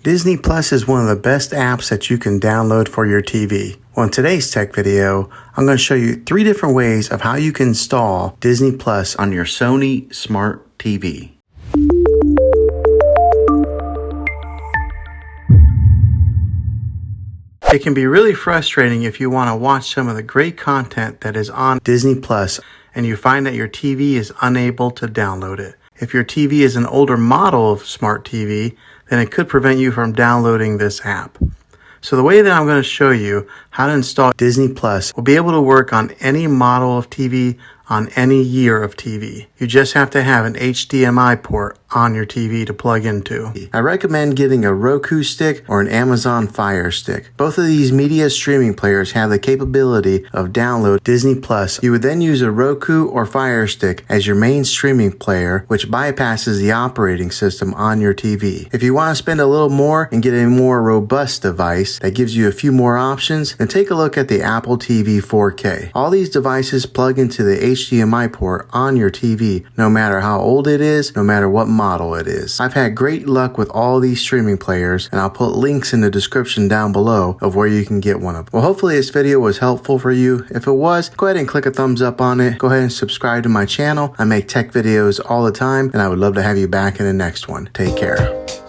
Disney Plus is one of the best apps that you can download for your TV. Well, in today's tech video, I'm going to show you 3 different ways of how you can install Disney Plus on your Sony Smart TV. It can be really frustrating if you want to watch some of the great content that is on Disney Plus and you find that your TV is unable to download it. If your TV is an older model of Smart TV, then it could prevent you from downloading this app. So the way that I'm going to show you how to install Disney Plus will be able to work on any model of TV on any year of TV. You just have to have an HDMI port on your TV to plug into. I recommend getting a Roku stick or an Amazon Fire Stick. Both of these media streaming players have the capability of download Disney Plus. You would then use a Roku or Fire Stick as your main streaming player, which bypasses the operating system on your TV. If you want to spend a little more and get a more robust device that gives you a few more options, then take a look at the Apple TV 4K. All these devices plug into the HDMI port on your TV, no matter how old it is, no matter what model it is. I've had great luck with all these streaming players, and I'll put links in the description down below of where you can get one of them. Well, hopefully this video was helpful for you. If it was, go ahead and click a thumbs up on it. Go ahead and subscribe to my channel. I make tech videos all the time, and I would love to have you back in the next one. Take care.